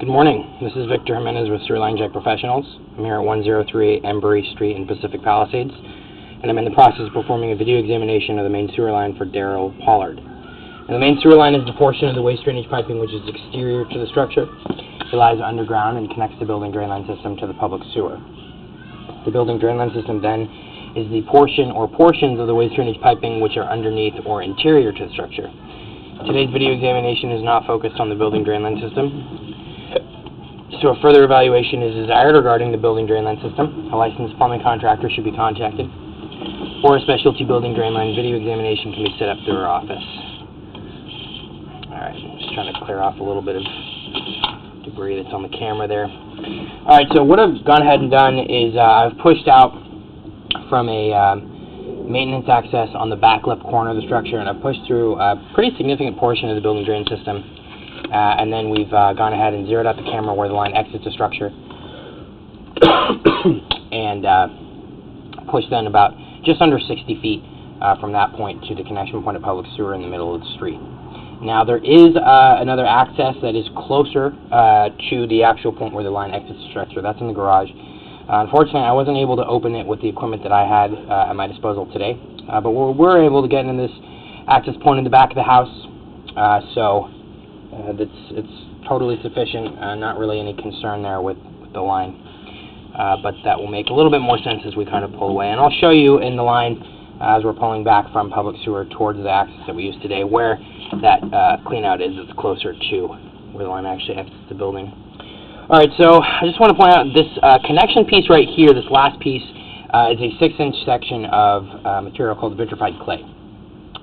Good morning. This is Victor Jimenez with Sewer Line Jack Professionals. I'm here at 103 Embry Street in Pacific Palisades, and I'm in the process of performing a video examination of the main sewer line for Daryl Pollard. And the main sewer line is the portion of the waste drainage piping which is exterior to the structure. It lies underground and connects the building drain line system to the public sewer. The building drain line system then is the portion or portions of the waste drainage piping which are underneath or interior to the structure. Today's video examination is not focused on the building drain line system. So a further evaluation is desired regarding the building drain line system. A licensed plumbing contractor should be contacted, or a specialty building drain line video examination can be set up through our office. Alright, I'm just trying to clear off a little bit of debris that's on the camera there. Alright, so what I've gone ahead and done is I've pushed out from a maintenance access on the back left corner of the structure, and I've pushed through a pretty significant portion of the building drain system. And then we've gone ahead and zeroed out the camera where the line exits the structure and pushed then about just under 60 feet from that point to the connection point of public sewer in the middle of the street. Now there is another access that is closer to the actual point where the line exits the structure. That's in the garage. Unfortunately, I wasn't able to open it with the equipment that I had at my disposal today, but we're able to get into this access point in the back of the house, it's totally sufficient, not really any concern there with the line, but that will make a little bit more sense as we kind of pull away. And I'll show you in the line as we're pulling back from public sewer towards the access that we used today where that clean out is. It's closer to where the line actually exits the building. Alright, so I just want to point out this connection piece right here, this last piece, is a 6-inch section of material called vitrified clay.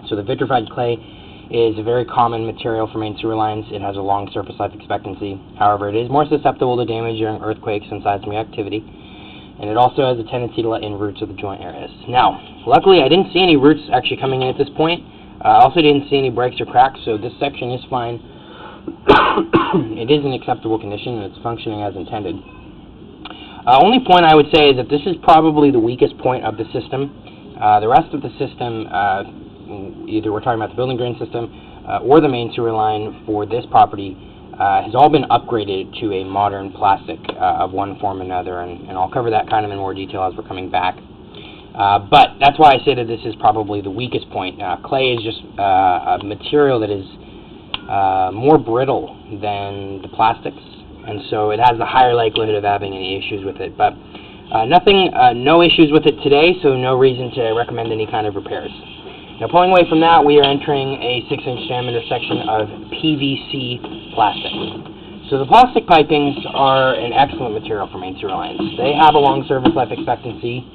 So the vitrified clay is a very common material for main sewer lines. It has a long surface life expectancy. However, it is more susceptible to damage during earthquakes and seismic activity, and it also has a tendency to let in roots of the joint areas. Now, luckily I didn't see any roots actually coming in at this point. I also didn't see any breaks or cracks, so this section is fine. It is in acceptable condition and it's functioning as intended. Only point I would say is that this is probably the weakest point of the system. The rest of the system, either we're talking about the building drain system or the main sewer line for this property, has all been upgraded to a modern plastic of one form or another, and I'll cover that kind of in more detail as we're coming back. But that's why I say that this is probably the weakest point. Clay is just a material that is more brittle than the plastics, and so it has a higher likelihood of having any issues with it. But no issues with it today, so no reason to recommend any kind of repairs. Now, pulling away from that, we are entering a 6-inch diameter section of PVC plastic. So the plastic pipings are an excellent material for main sewer lines. They have a long surface life expectancy,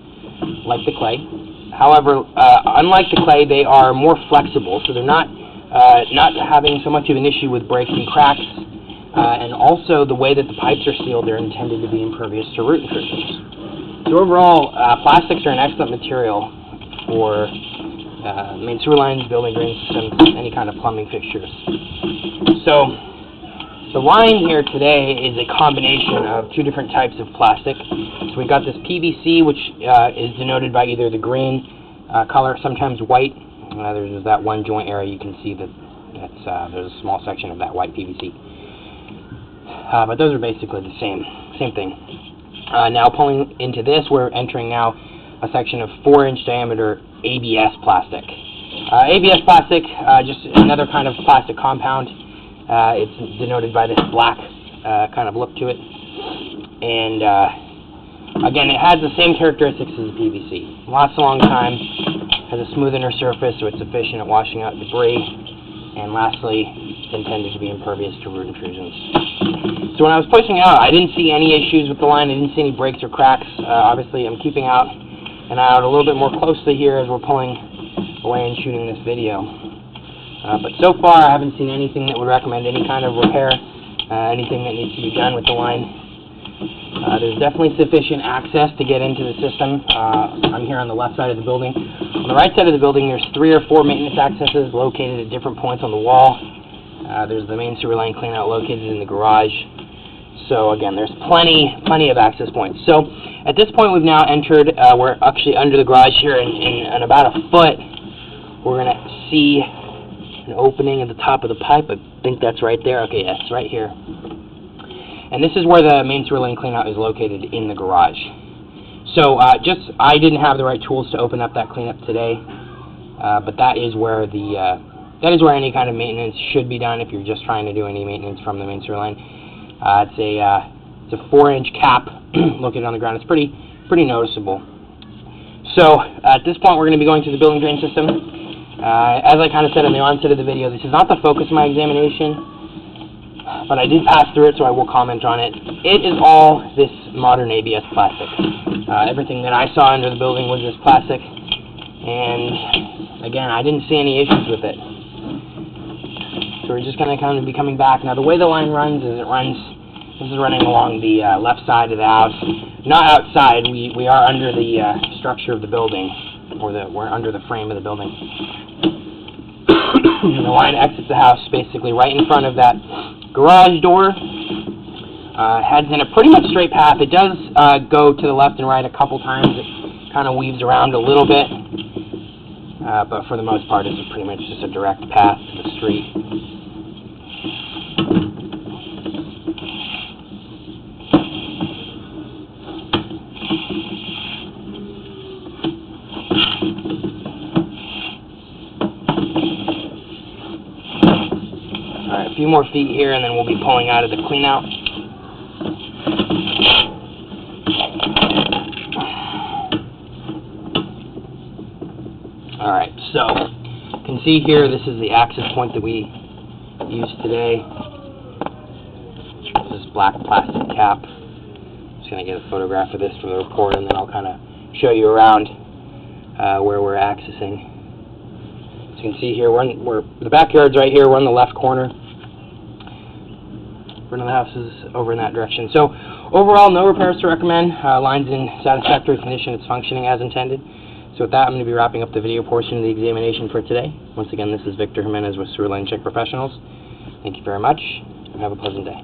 like the clay. However, unlike the clay, they are more flexible, so they're not having so much of an issue with breaks and cracks. And also, the way that the pipes are sealed, they're intended to be impervious to root intrusions. So overall, plastics are an excellent material for main sewer lines, building drain systems, any kind of plumbing fixtures. So the line here today is a combination of two different types of plastic. So we've got this PVC, which is denoted by either the green color, sometimes white. There's that one joint area you can see that there's a small section of that white PVC. But those are basically the same thing. Now pulling into this, we're entering now a section of 4-inch diameter ABS plastic. ABS plastic, just another kind of plastic compound. It's denoted by this black kind of look to it. And again, it has the same characteristics as the PVC. Lasts a long time, has a smooth inner surface, so it's efficient at washing out debris. And lastly, it's intended to be impervious to root intrusions. So when I was pushing out, I didn't see any issues with the line. I didn't see any breaks or cracks. Obviously, I'm keeping an eye out a little bit more closely here as we're pulling away and shooting this video. But so far, I haven't seen anything that would recommend any kind of repair, anything that needs to be done with the line. There's definitely sufficient access to get into the system. I'm here on the left side of the building. On the right side of the building, there's 3 or 4 maintenance accesses located at different points on the wall. There's the main sewer line cleanout located in the garage. So again, there's plenty of access points. So at this point, we've now entered, we're actually under the garage here, and about a foot, we're going to see an opening at the top of the pipe. I think that's right there. Okay, yes, right here. And this is where the main sewer line cleanout is located, in the garage. So I didn't have the right tools to open up that cleanup today, but that is where any kind of maintenance should be done if you're just trying to do any maintenance from the main sewer line. It's a 4-inch cap located on the ground. It's pretty noticeable. So at this point, we're going to be going through the building drain system. As I kind of said in the onset of the video, this is not the focus of my examination, but I did pass through it, so I will comment on it. It is all this modern ABS plastic. Everything that I saw under the building was this plastic, and again, I didn't see any issues with it. So we're just going to kind of be coming back. Now, the way the line runs is this is running along the left side of the house. Not outside, we are under the structure of the building, or we're under the frame of the building. And the line exits the house basically right in front of that garage door. Heads in a pretty much straight path. It does go to the left and right a couple times. It kind of weaves around a little bit, but for the most part, it's pretty much just a direct path to the street. Alright, a few more feet here, and then we'll be pulling out of the cleanout. Alright, so you can see here, this is the access point that we used today. This black plastic cap. Just going to get a photograph of this for the report, and then I'll kind of show you around where we're accessing. As you can see here, the backyard's right here. We're on the left corner. Front of the house is over in that direction. So overall, no repairs to recommend. Line's in satisfactory condition. It's functioning as intended. So with that, I'm going to be wrapping up the video portion of the examination for today. Once again, this is Victor Jimenez with Sewer Line Check Professionals. Thank you very much, and have a pleasant day.